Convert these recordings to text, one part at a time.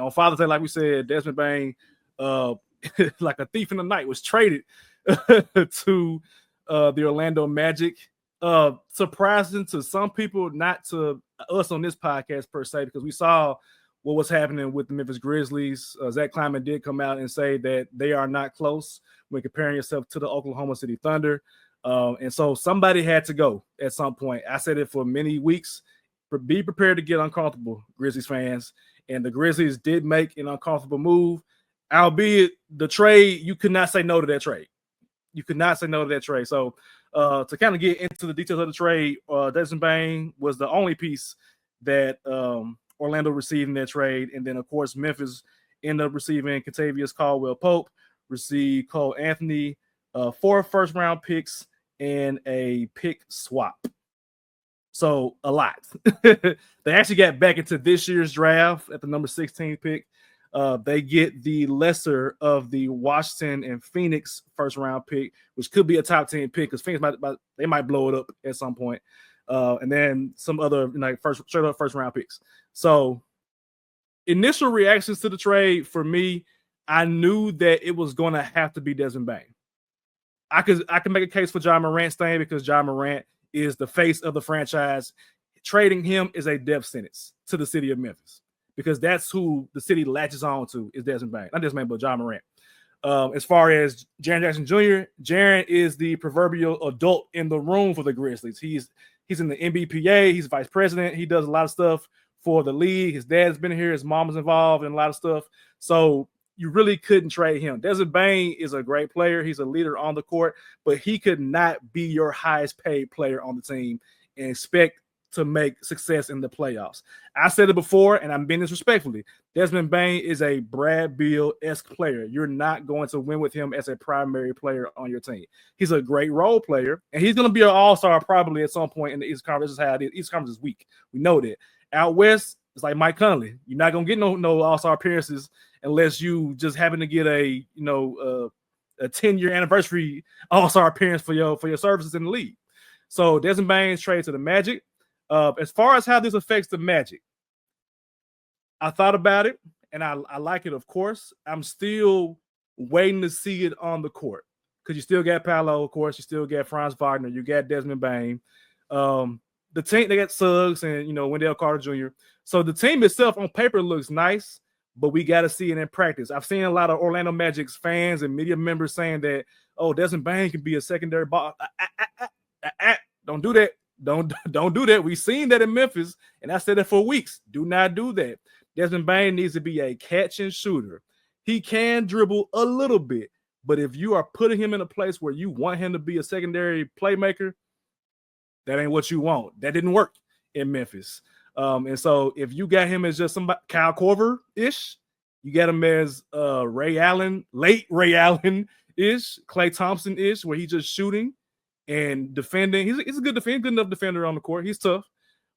On Father's Day, like we said, Desmond Bane, uh, like a thief in the night, was traded to the Orlando Magic. Surprising to some people, not to us on this podcast per se, because we saw what was happening with the Memphis Grizzlies. Zach Kleiman did come out and say that they are not close when comparing yourself to the Oklahoma City Thunder. And so somebody had to go at some point. I said it for many weeks. Be prepared to get uncomfortable, Grizzlies fans. And the Grizzlies did make an uncomfortable move, albeit the trade, you could not say no to that trade. You could not say no to that trade. So to kind of get into the details of the trade, Desmond Bane was the only piece that Orlando received in that trade. And then, of course, Memphis ended up receiving Kentavious Caldwell-Pope, received Cole Anthony, 4 first-round picks, and a pick swap. So a lot. They actually got back into this year's draft at the number 16 pick. They get the lesser of the Washington and Phoenix first round pick, which could be a top 10 pick because Phoenix might blow it up at some point. And then some other straight up first round picks. So initial reactions to the trade for me, I knew that it was going to have to be Desmond Bane. I could make a case for Ja Morant staying because Ja Morant is the face of the franchise. Trading him is a death sentence to the city of Memphis because that's who the city latches on to is Desmond Bane. Not Desmond Bane, but Ja Morant. As far as Jaren Jackson Jr., Jaren is the proverbial adult in the room for the Grizzlies. He's in the NBPA. He's vice president. He does a lot of stuff for the league. His dad's been here. His mom was involved in a lot of stuff. So you really couldn't trade him. Desmond Bane is a great player. He's a leader on the court, but he could not be your highest paid player on the team and expect to make success in the playoffs. I said it before, and I'm being disrespectfully. Desmond Bane is a Brad Beal-esque player. You're not going to win with him as a primary player on your team. He's a great role player, and he's going to be an all-star probably at some point in the East Conference. This is how it is. East Conference is weak. We know that. Out West, it's like Mike Conley. You're not going to get no all-star appearances unless you just happen to get a 10-year anniversary all-star appearance for your services in the league. So Desmond Bane's trade to the Magic. As far as how this affects the Magic, I thought about it, and I like it, of course. I'm still waiting to see it on the court because you still got Paolo, of course. You still got Franz Wagner. You got Desmond Bane. The team, they got Suggs and, Wendell Carter Jr. So the team itself on paper looks nice, but we got to see it in practice. I've seen a lot of Orlando Magic's fans and media members saying that, Desmond Bane can be a secondary ball. Don't do that. Don't do that. We've seen that in Memphis, and I said that for weeks. Do not do that. Desmond Bane needs to be a catch and shooter. He can dribble a little bit, but if you are putting him in a place where you want him to be a secondary playmaker, that ain't what you want. That didn't work in Memphis. And so if you got him as just somebody, Kyle Korver-ish, you got him as Ray Allen, late Ray Allen-ish, Klay Thompson-ish, where he's just shooting and defending. He's a good enough defender on the court. He's tough,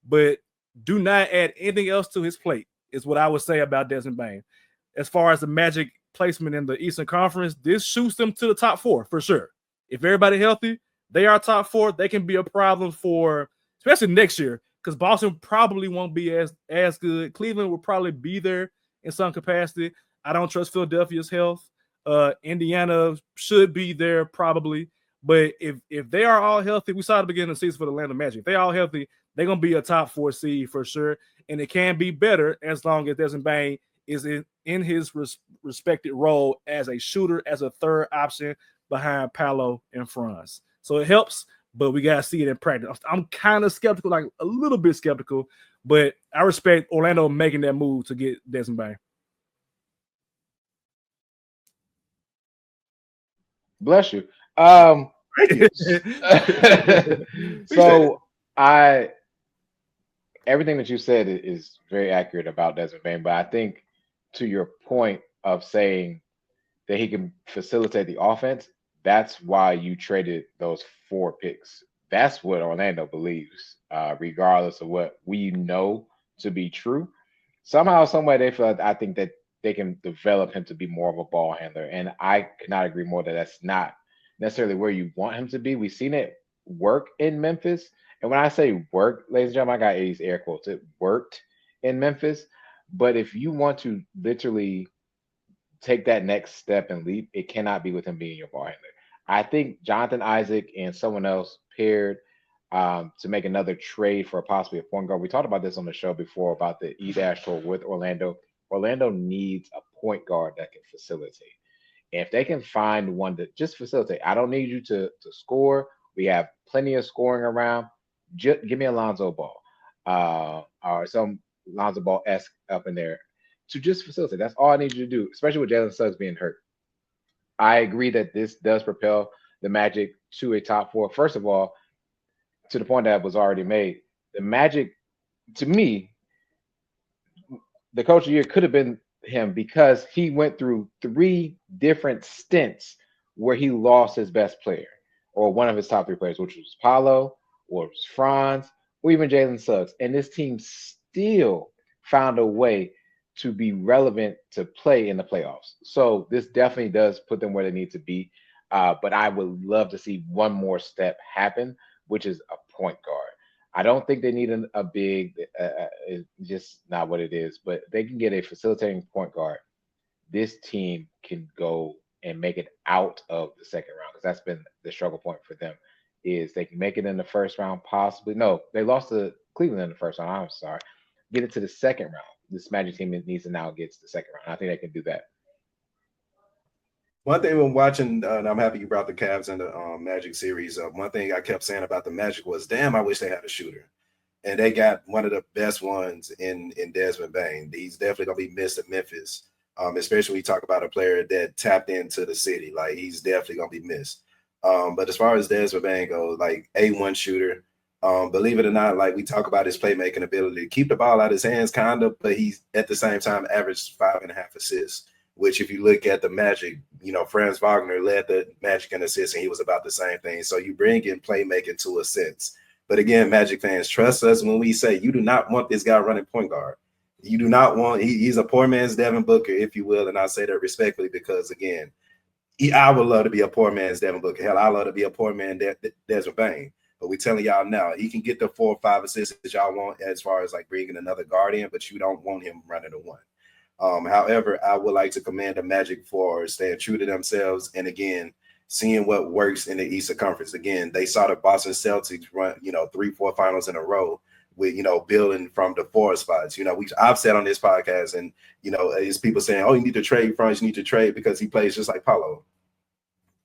but do not add anything else to his plate is what I would say about Desmond Bane. As far as the Magic placement in the Eastern Conference, this shoots them to the top 4 for sure. If everybody healthy, they are top 4. They can be a problem for, especially next year, because Boston probably won't be as good. Cleveland will probably be there in some capacity. I don't trust Philadelphia's health. Indiana should be there probably. But if they are all healthy, we saw at the beginning of the season for the Orlando Magic. If they're all healthy, they're going to be a top 4 seed for sure. And it can be better as long as Desmond Bane is in his respected role as a shooter, as a third option behind Paolo and Franz. So it helps, but we got to see it in practice. I'm kind of skeptical, like a little bit skeptical, but I respect Orlando making that move to get Desmond Bane. Bless you. So everything that you said is very accurate about Desmond Bane, but I think to your point of saying that he can facilitate the offense, that's why you traded those 4 picks. That's what Orlando believes, regardless of what we know to be true. Somehow, some way, they feel. I think that they can develop him to be more of a ball handler, and I cannot agree more that that's not necessarily where you want him to be. We've seen it work in Memphis, and when I say work, ladies and gentlemen, I got these air quotes. It worked in Memphis, But if you want to literally take that next step and leap, it cannot be with him being your ball handler. I think Jonathan Isaac and someone else paired to make another trade for possibly a point guard. We talked about this on the show before about the E-Dash tour with Orlando. Orlando needs a point guard that can facilitate. And if they can find one to just facilitate, I don't need you to score. We have plenty of scoring around. Just give me Alonzo Ball or some Lonzo Ball esque up in there to just facilitate. That's all I need you to do, especially with Jalen Suggs being hurt. I agree that this does propel the Magic to a top four. First of all, to the point that was already made, the Magic, to me, the coach of the year could have been him because he went through three different stints where he lost his best player or one of his top three players, which was Paolo, or it was Franz, or even Jalen Suggs. And this team still found a way to be relevant to play in the playoffs. So this definitely does put them where they need to be. But I would love to see one more step happen, which is a point guard. I don't think they need a big, it's just not what it is, but they can get a facilitating point guard. This team can go and make it out of the second round because that's been the struggle point for them is they can make it in the first round, possibly. No, they lost to Cleveland in the first round. I'm sorry. Get it to the second round. This Magic team needs to now get to the second round. I think they can do that. One thing when watching, and I'm happy you brought the Cavs and the Magic series up. One thing I kept saying about the Magic was, damn, I wish they had a shooter. And they got one of the best ones in Desmond Bane. He's definitely going to be missed at Memphis, especially when you talk about a player that tapped into the city. Like, he's definitely going to be missed. But as far as Desmond Bane goes, like, A1 shooter, believe it or not, like we talk about his playmaking ability, keep the ball out of his hands, kind of, but he's at the same time averaged 5.5 assists. Which, if you look at the Magic, Franz Wagner led the Magic in assists, and he was about the same thing. So you bring in playmaking to a sense. But again, Magic fans, trust us when we say you do not want this guy running point guard. You do not want. He's a poor man's Devin Booker, if you will, and I say that respectfully because again, I would love to be a poor man's Devin Booker. Hell, I love to be a poor man Desmond Bane. But we telling y'all now, he can get the 4 or 5 assists that y'all want as far as like bringing another guard in, but you don't want him running a one. However, I would like to commend the Magic for staying true to themselves and again seeing what works in the Eastern Conference. Again, they saw the Boston Celtics run, 3-4 finals in a row with building from the 4 spots. I've said on this podcast, and it's people saying, "Oh, you need to trade Franz, you need to trade because he plays just like Paolo."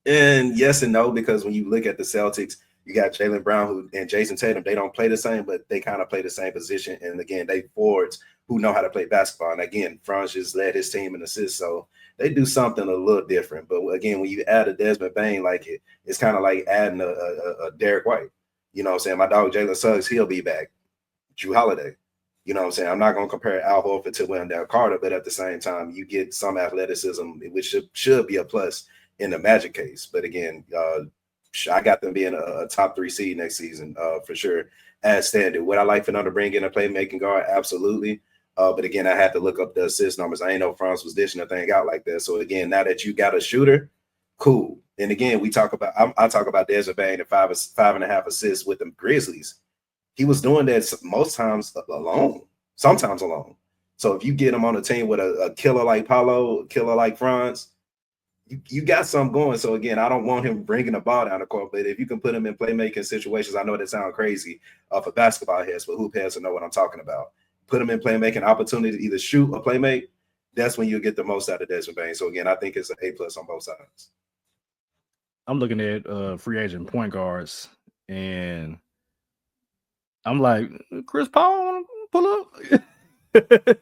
And yes and no, because when you look at the Celtics, you got Jaylen Brown and Jason Tatum. They don't play the same, but they kind of play the same position. And again, they forwards who know how to play basketball. And again, Franz just led his team in assists, so they do something a little different. But again, when you add a Desmond Bane, like it's kind of like adding a Derek White. You know what I'm saying? My dog Jalen Suggs, he'll be back. Drew Holiday. You know what I'm saying? I'm not going to compare Al Horford to Wendell Carter, but at the same time, you get some athleticism, which should be a plus in the Magic case. But again, I got them being a top 3 seed next season for sure as standard. Would I like for them to bring in a playmaking guard? Absolutely. But again, I had to look up the assist numbers. I ain't know Franz was dishing a thing out like that. So again, now that you got a shooter, cool. And again, I talk about Desmond Bane and 5.5 assists with the Grizzlies. He was doing that most times alone, sometimes alone. So if you get him on a team with a killer like Paolo, a killer like Franz, you got something going. So again, I don't want him bringing the ball down the court, but if you can put him in playmaking situations, I know that sounds crazy for basketball heads, but hoop heads will know what I'm talking about. Put him in playmaking opportunity to either shoot or playmate. That's when you'll get the most out of Desmond Bane. So again, I think it's an A+ on both sides. I'm looking at free agent point guards, and I'm like, Chris Paul, pull up.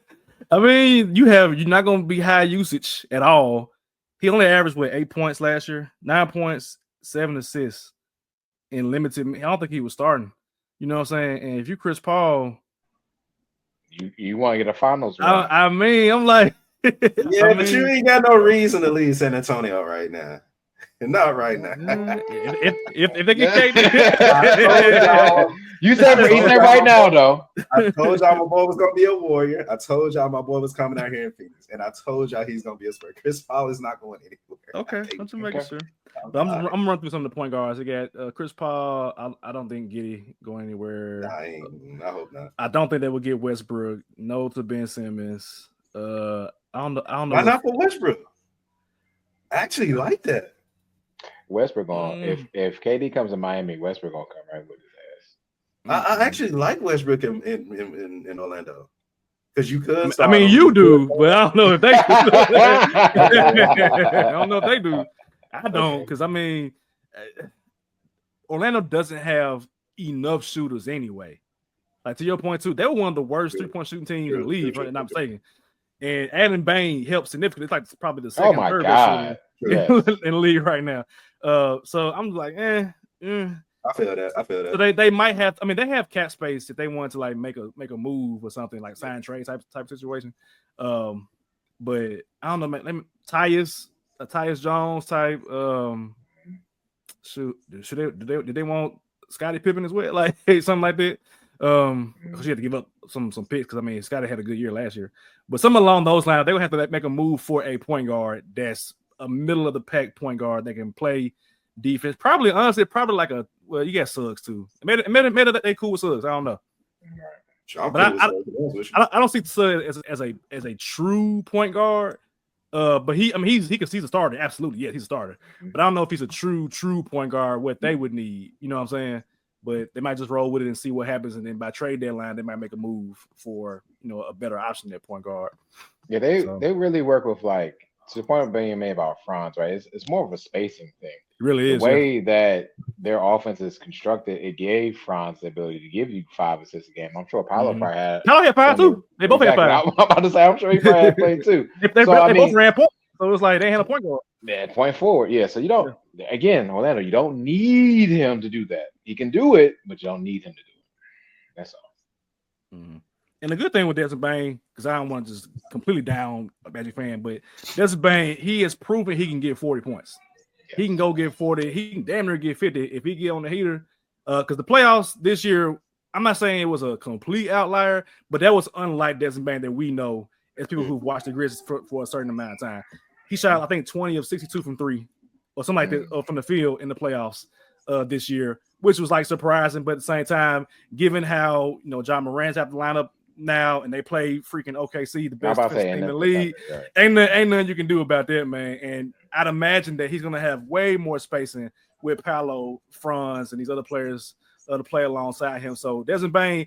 I mean, you're not going to be high usage at all. He only averaged 8 points last year, 9 points, 7 assists, and limited. I don't think he was starting. You know what I'm saying? And if you Chris Paul, you want to get a finals run. I mean, I'm like, but you ain't got no reason to leave San Antonio right now. Not right now. If they get you said for Ethan right now, though. I told y'all my boy was gonna be a Warrior. I told y'all my boy was coming out here in Phoenix, and I told y'all he's gonna be a Spur. Chris Paul is not going anywhere. Okay, think- I'm just making Okay. sure. But I'm gonna run through some of the point guards. They got Chris Paul. I don't think Giddey going anywhere. I hope not. I don't think they will get Westbrook. No to Ben Simmons. I don't know. Why not for Westbrook? I actually like that. Westbrook going if KD comes to Miami, Westbrook gonna come right with his ass. I actually like Westbrook in Orlando because you could. I mean, you do, but I don't know if they do. I don't know if they do. I don't, because I mean, Orlando doesn't have enough shooters anyway. Like to your point too, they were one of the worst 3-point shooting teams in the league, if I'm not mistaken. And Adam Bane helped significantly. It's like probably the second, third best shooter in the league right now. So I'm like, I feel that. So they might have. I mean, they have cap space if they want to like make a move or something like sign trade type situation. But I don't know, man. Tyus Jones type. Did they want Scottie Pippen as well? Like something like that. Because you had to give up some picks. Because I mean, Scottie had a good year last year. But something along those lines, they would have to make a move for a point guard that's a middle of the pack point guard that can play defense. Probably, honestly, like a you got Suggs too. Made that they cool with Suggs. I don't know. But I don't see Suggs as a true point guard. But he's a starter. Absolutely, yeah, he's a starter. But I don't know if he's a true point guard. What they would need, you know what I'm saying? But they might just roll with it and see what happens, and then by trade deadline, they might make a move for a better option at point guard. Yeah, they really work with like to the point of being made about Franz, right? It's more of a spacing thing. It really is. The way that their offense is constructed, it gave Franz the ability to give you 5 assists a game. I'm sure Paolo probably had. Paolo had 5 too. They both had 5. I'm about to say, I'm sure he probably had played too. They both ran point. So it was like they had a point guard. Yeah, point forward. Yeah. So you don't, again, Orlando, you don't need him to do that. He can do it, but you don't need him to do it. That's all. Mm-hmm. And the good thing with Desmond Bane, because I don't want to just completely down a Magic fan, but Desmond Bane, he has proven he can get 40 points. Yes. He can go get 40. He can damn near get 50 if he get on the heater. Because the playoffs this year, I'm not saying it was a complete outlier, but that was unlike Desmond Bane that we know as people who've watched the Grizzlies for a certain amount of time. He shot, I think, 20 of 62 from 3 or something like that from the field in the playoffs this year, which was like surprising. But at the same time, given how John Morant's out the lineup now and they play freaking OKC, the best team in the league, ain't nothing you can do about that, man. And I'd imagine that he's going to have way more spacing with Paolo, Franz, and these other players to play alongside him. So Desmond Bane,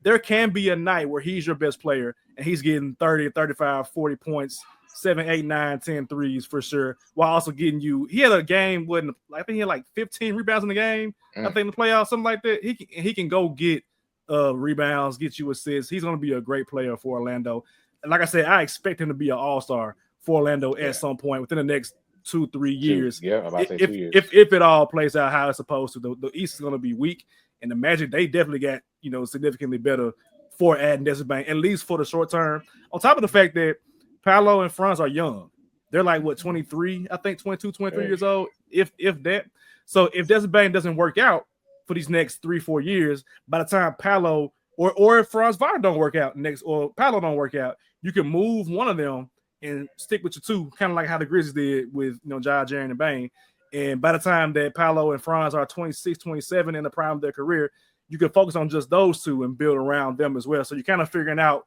there can be a night where he's your best player and he's getting 30, 35, 40 points, 7, 8, 9, 10 threes for sure, while also getting you. He had a game, I think he had like 15 rebounds in the game. I think in the playoffs, something like that. He can go get rebounds, get you assists. He's going to be a great player for Orlando. And like I said, I expect him to be an all-star for Orlando at some point within the next 2-3 years. About to say 2 years. If it all plays out how it's supposed to. The East is going to be weak, and the Magic, they definitely got significantly better for adding Desmond Bane, at least for the short term. On top of the fact that Paolo and Franz are young. They're like, 23, I think 22, 23 years old, if that. So if Desmond Bane doesn't work out for these next 3-4 years, by the time Paolo or if Franz Wagner don't work out or Paolo don't work out, you can move one of them and stick with your two, kind of like how the Grizzlies did with Ja, Jaren, and Bane. And by the time that Paolo and Franz are 26, 27 in the prime of their career, you can focus on just those two and build around them as well. So you're kind of figuring out,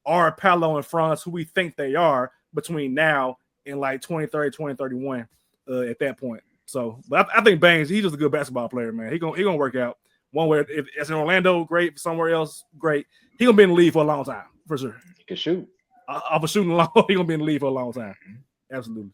are Paolo and Franz who we think they are between now and like 2030, 2031 at that point. So, but I think Baines, he's just a good basketball player, man. He gonna work out one way. If it's in Orlando, great. Somewhere else, great. He gonna be in the league for a long time, for sure. He can shoot. Off of shooting along, he gonna be in the league for a long time. Absolutely.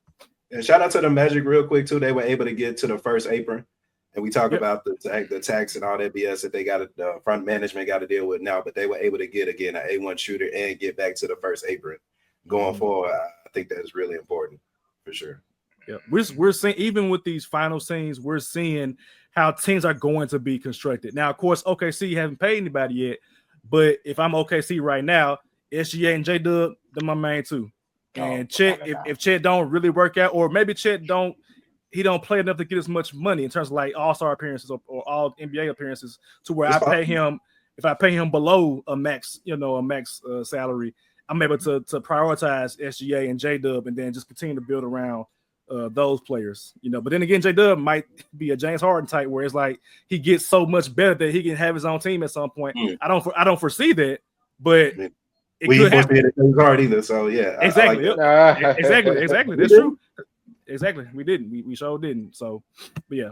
And shout out to the Magic real quick too. They were able to get to the first apron, and we talk about the tax and all that BS that they got the front management got to deal with now. But they were able to get again an A1 shooter and get back to the first apron going forward. I think that is really important for sure. Yeah, we're seeing, even with these final scenes, we're seeing how teams are going to be constructed. Now, of course, OKC haven't paid anybody yet, but if I'm OKC right now, SGA and J-Dub, they're my main two. And Chet, if Chet don't really work out, or maybe Chet don't play enough to get as much money in terms of like all-star appearances or all NBA appearances to where if I pay him below a max salary, I'm able to prioritize SGA and J-Dub and then just continue to build around those players, you know. But then again, J-Dub might be a James Harden type, where it's like he gets so much better that he can have his own team at some point. I don't foresee that, but it could happen. It James Harden either, so yeah, exactly, Like exactly. That's true. Exactly, we didn't. We sure didn't. So, but yeah.